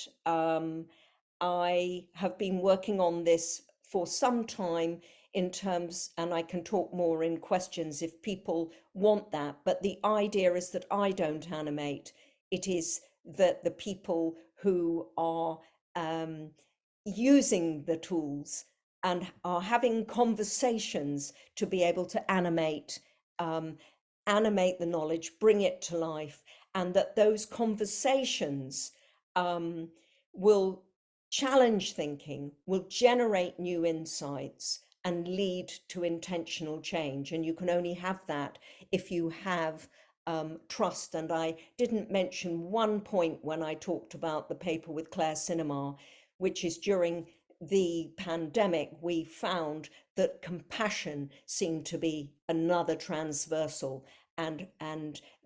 I have been working on this for some time in terms, and I can talk more in questions if people want that, but the idea is that I don't animate. It is that the people who are using the tools and are having conversations to be able to animate the knowledge, bring it to life, and that those conversations will challenge thinking, will generate new insights, and lead to intentional change. And you can only have that if you have trust. And I didn't mention one point when I talked about the paper with Claire Sinema, which is during the pandemic, we found that compassion seemed to be another transversal, and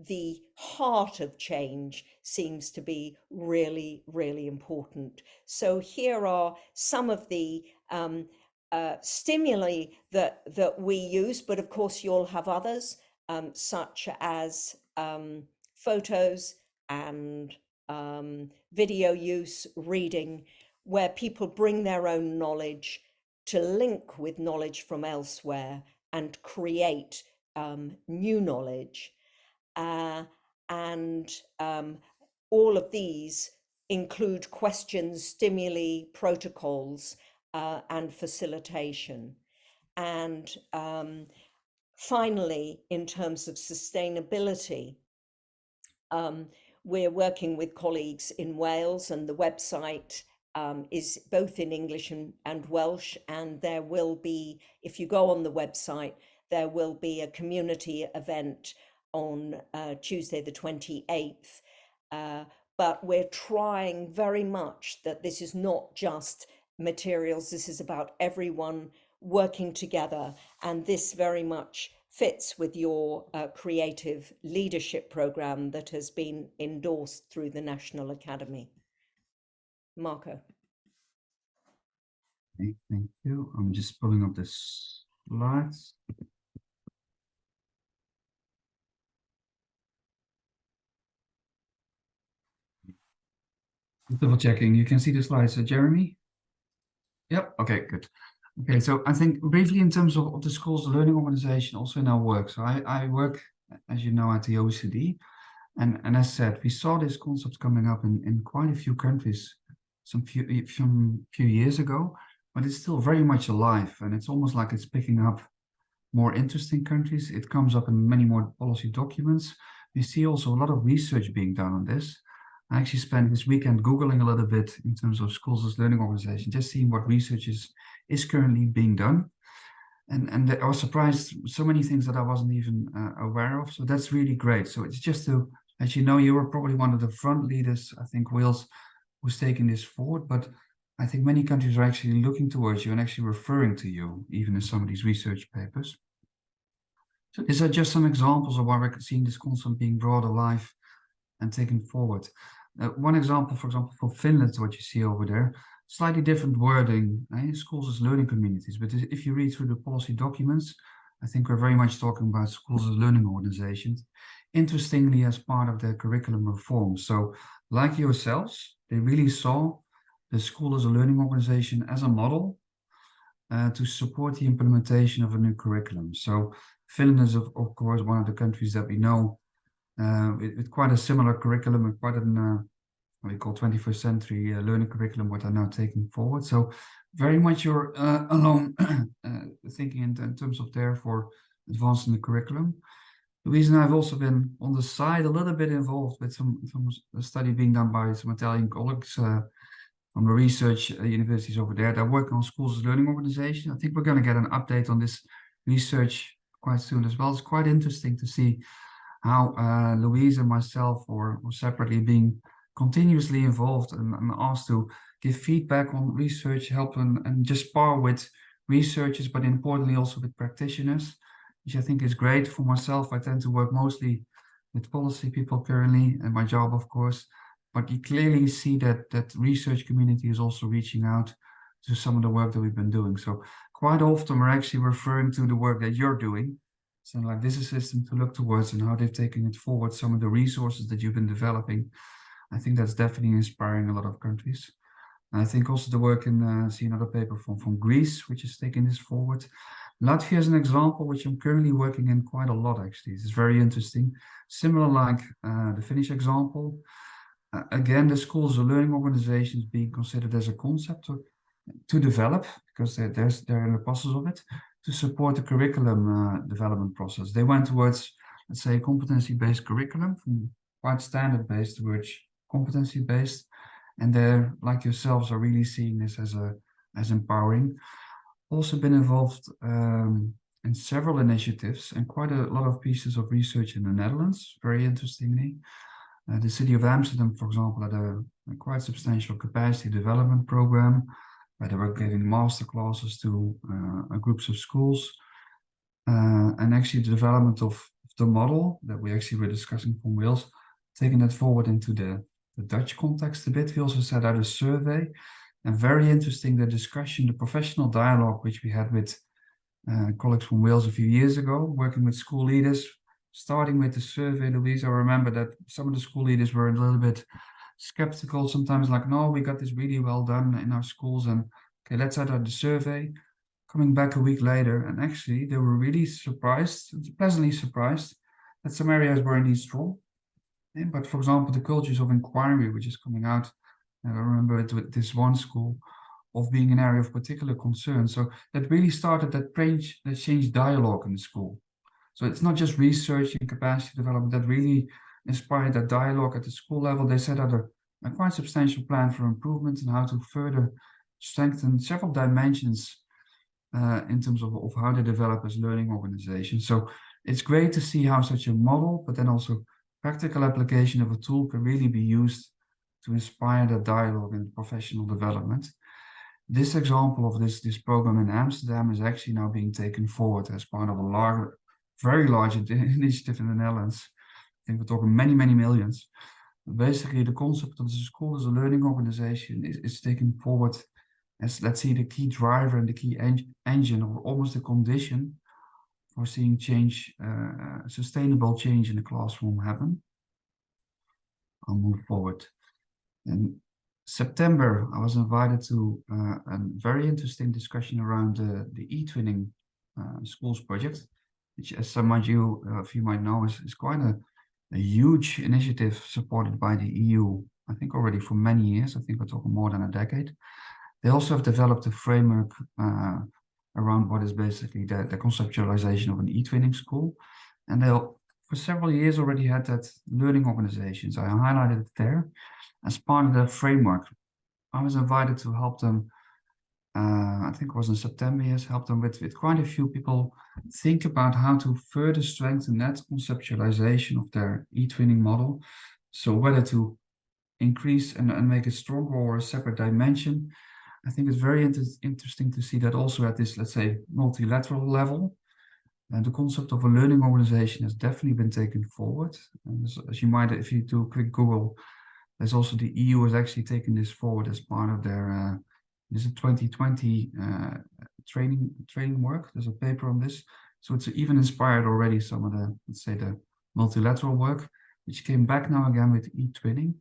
the heart of change seems to be really, really important. So here are some of the stimuli that we use, but of course you'll have others, such as photos and video use, reading, where people bring their own knowledge to link with knowledge from elsewhere and create new knowledge. And all of these include questions, stimuli, protocols, and facilitation. And finally, in terms of sustainability, we're working with colleagues in Wales, and the website is both in English and Welsh, and there will be, if you go on the website, there will be a community event on Tuesday the 28th. But we're trying very much that this is not just materials, this is about everyone working together, and this very much fits with your creative leadership program that has been endorsed through the National Academy. Marco. Okay, thank you. I'm just pulling up the slides. Double checking. You can see the slides, Jeremy? Yep. Okay, good. Okay, so I think briefly in terms of the school's learning organization, also in our work. So I work, as you know, at the OECD. And as said, we saw this concept coming up in quite a few countries some few years ago, but it's still very much alive. And it's almost like it's picking up more interesting countries. It comes up in many more policy documents. We see also a lot of research being done on this. I actually spent this weekend Googling a little bit in terms of schools as learning organization, just seeing what research is currently being done. And I was surprised, so many things that I wasn't even aware of. So that's really great. So it's just to, as you know, you were probably one of the front leaders, I think Wales, who's taking this forward, but I think many countries are actually looking towards you and actually referring to you, even in some of these research papers. So these are just some examples of why we're seeing this concept being brought alive and taken forward. One example, for example, for Finland, what you see over there, slightly different wording, schools as learning communities. But if you read through the policy documents, I think we're very much talking about schools as learning organizations. Interestingly, as part of their curriculum reform. So like yourselves, they really saw the school as a learning organization as a model to support the implementation of a new curriculum. So Finland is, of course, one of the countries that we know with quite a similar curriculum and quite an what we call 21st century learning curriculum, what are now taking forward. So very much you're alone thinking in terms of therefore advancing the curriculum. Louise and I have also been on the side a little bit involved with some study being done by some Italian colleagues from the research universities over there. They're working on schools as learning organization. I think we're going to get an update on this research quite soon as well. It's quite interesting to see how Louise and myself or separately being continuously involved and asked to give feedback on research, help and just spar with researchers, but importantly also with practitioners, which I think is great. For myself, I tend to work mostly with policy people currently, and my job, of course, but you clearly see that research community is also reaching out to some of the work that we've been doing. So quite often we're actually referring to the work that you're doing. So like this is a system to look towards and how they've taken it forward, some of the resources that you've been developing. I think that's definitely inspiring a lot of countries. And I think also the work in, see another paper from Greece, which is taking this forward. Latvia is an example which I'm currently working in quite a lot, actually. It's very interesting. Similar like the Finnish example. Again, the schools are learning organizations being considered as a concept to develop, because they're in the process of it, to support the curriculum development process. They went towards, let's say, competency-based curriculum, from quite standard-based towards competency-based, and they're, like yourselves, are really seeing this as empowering. Also been involved in several initiatives and quite a lot of pieces of research in the Netherlands, very interestingly. The city of Amsterdam, for example, had a quite substantial capacity development program where they were giving master classes to groups of schools. And actually the development of the model that we actually were discussing from Wales, taking that forward into the Dutch context a bit. We also set out a survey, and very interesting, the discussion, the professional dialogue, which we had with colleagues from Wales a few years ago, working with school leaders, starting with the survey, Louise. I remember that some of the school leaders were a little bit skeptical, sometimes like, no, we got this really well done in our schools, and okay, let's add out the survey. Coming back a week later, and actually they were really surprised, pleasantly surprised, that some areas were indeed strong. But for example, the cultures of inquiry, which is coming out, and I remember it with this one school, of being an area of particular concern. So that really started that change dialogue in the school. So it's not just research and capacity development that really inspired that dialogue at the school level. They set out a quite substantial plan for improvement and how to further strengthen several dimensions in terms of how they develop as learning organizations. So it's great to see how such a model, but then also practical application of a tool can really be used to inspire that dialogue and professional development. This example of this program in Amsterdam is actually now being taken forward as part of a very large initiative in the Netherlands. I think we're talking many, many millions. But basically, the concept of the school as a learning organization is taken forward as, let's say, the key driver and the key engine, or almost a condition for seeing change, sustainable change in the classroom happen. I'll move forward. In September, I was invited to a very interesting discussion around the eTwinning schools project, which, as some of you might know, is quite a huge initiative supported by the EU, I think already for many years. I think we're talking more than a decade. They also have developed a framework around what is basically the conceptualization of an eTwinning school. And they'll, for several years, already had that learning organizations. I highlighted it there as part of that framework. I was invited to help them, I think it was in September, yes, help them with quite a few people think about how to further strengthen that conceptualization of their eTwinning model. So whether to increase and make it stronger or a separate dimension. I think it's very interesting to see that also at this, let's say, multilateral level. And the concept of a learning organization has definitely been taken forward. And as you might, if you do a quick Google, there's also the EU has actually taken this forward as part of their, this is 2020 training work. There's a paper on this. So it's even inspired already some of the, let's say, the multilateral work, which came back now again with eTwinning.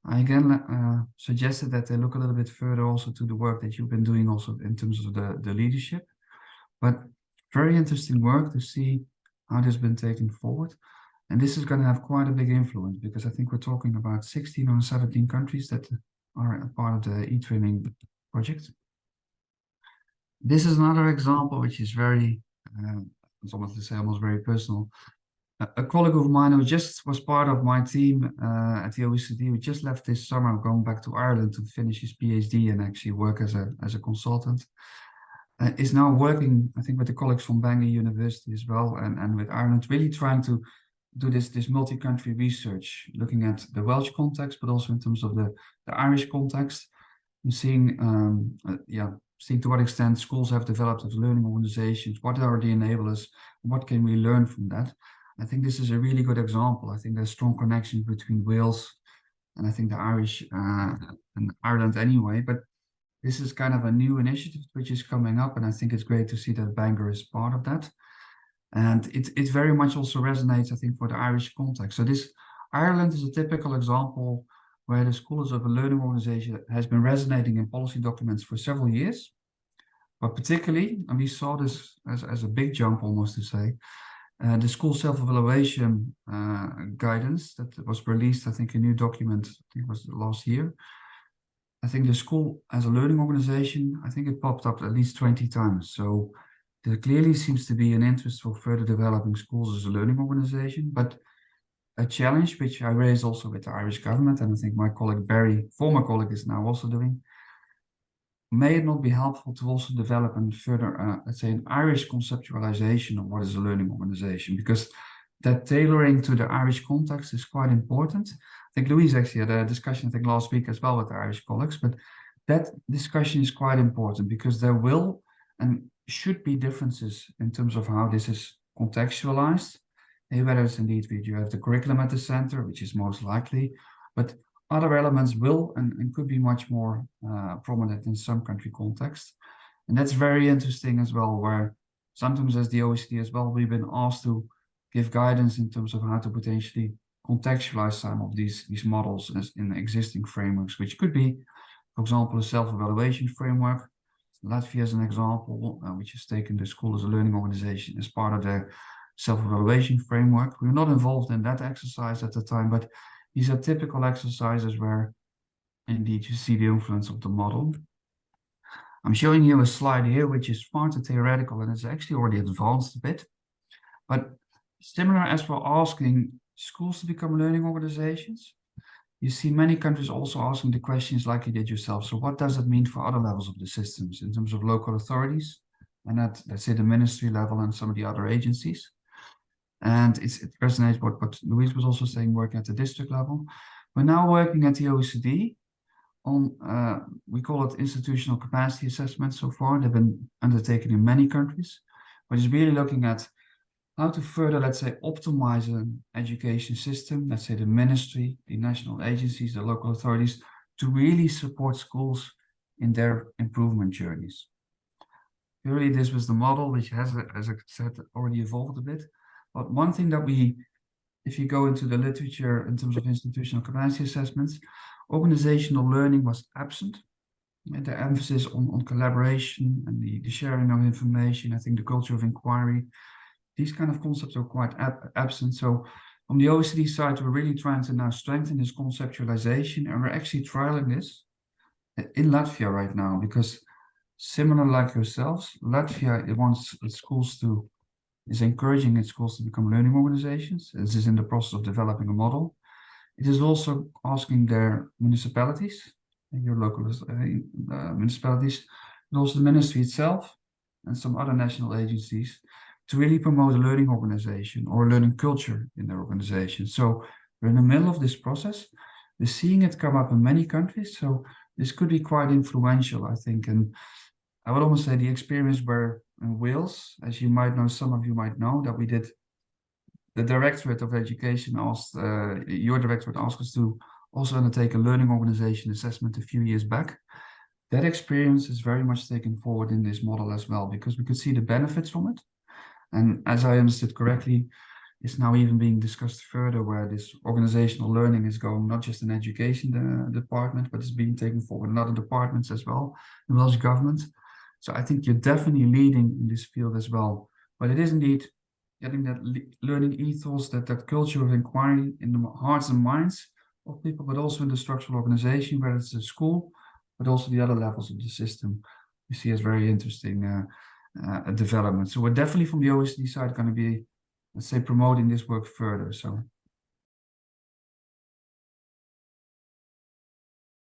I again suggested that they look a little bit further also to the work that you've been doing also in terms of the leadership. But very interesting work to see how this has been taken forward. And this is going to have quite a big influence because I think we're talking about 16 or 17 countries that are a part of the e-training project. This is another example which is very, it's almost to say almost very personal. A colleague of mine who just was part of my team at the OECD, who just left this summer, going back to Ireland to finish his PhD and actually work as a consultant, is now working, I think, with the colleagues from Bangor University as well, and with Ireland, really trying to do this multi-country research, looking at the Welsh context, but also in terms of the Irish context, and seeing, seeing to what extent schools have developed as learning organizations, what are the enablers, what can we learn from that. I think this is a really good example. I think there's strong connections between Wales and I think the Irish and Ireland anyway, but this is kind of a new initiative which is coming up, and I think it's great to see that Bangor is part of that. And it very much also resonates, I think, for the Irish context. So this Ireland is a typical example where the Schools of a Learning organization has been resonating in policy documents for several years, but particularly, and we saw this as a big jump almost to say, the school self-evaluation guidance that was released, I think a new document, I think it was last year. I think the school as a learning organization, I think it popped up at least 20 times. So there clearly seems to be an interest for further developing schools as a learning organization, but a challenge which I raised also with the Irish government, and I think my colleague Barry, former colleague, is now also doing, may it not be helpful to also develop and further, let's say, an Irish conceptualization of what is a learning organization, because that tailoring to the Irish context is quite important. I think Louise actually had a discussion, I think last week as well with the Irish colleagues, but that discussion is quite important because there will and should be differences in terms of how this is contextualized, whether it's indeed you have the curriculum at the center, which is most likely, but other elements will and could be much more prominent in some country context. And that's very interesting as well, where sometimes as the OECD as well, we've been asked to give guidance in terms of how to potentially contextualize some of these models in existing frameworks, which could be, for example, a self-evaluation framework. Latvia is an example, which has taken the School as a Learning organization as part of their self-evaluation framework. We were not involved in that exercise at the time, but these are typical exercises where indeed you see the influence of the model. I'm showing you a slide here, which is far too theoretical and it's actually already advanced a bit. But similar as we're asking schools to become learning organizations, you see many countries also asking the questions like you did yourself. So what does it mean for other levels of the systems in terms of local authorities and at, let's say, the ministry level and some of the other agencies? And it resonates with what Louise was also saying, working at the district level. We're now working at the OECD on, we call it institutional capacity assessment so far. They've been undertaken in many countries, but it's really looking at how to further, let's say, optimize an education system, let's say the ministry, the national agencies, the local authorities, to really support schools in their improvement journeys. Really, this was the model, which has, as I said, already evolved a bit. But one thing that if you go into the literature in terms of institutional capacity assessments, organizational learning was absent. And the emphasis on collaboration and the sharing of information, I think the culture of inquiry, these kind of concepts are quite absent. So on the OECD side, we're really trying to now strengthen this conceptualization, and we're actually trialing this in Latvia right now, because similar like yourselves, Latvia wants its schools to is encouraging its schools to become learning organizations. This is in the process of developing a model. It is also asking their municipalities, your local municipalities, and also the ministry itself and some other national agencies to really promote a learning organization or a learning culture in their organization. So we're in the middle of this process. We're seeing it come up in many countries. So this could be quite influential, I think. And I would almost say the experience where in Wales, as you might know, some of you might know, that we did, the Directorate of Education asked, your directorate asked us to also undertake a learning organization assessment a few years back. That experience is very much taken forward in this model as well, because we could see the benefits from it. And as I understood correctly, is now even being discussed further, where this organizational learning is going not just in education department, but it's being taken forward in other departments as well, in Welsh government. So I think you're definitely leading in this field as well. But it is indeed getting that learning ethos, that culture of inquiry in the hearts and minds of people, but also in the structural organization, whether it's the school, but also the other levels of the system, we see as very interesting development. So we're definitely from the OECD side going to be, let's say, promoting this work further. So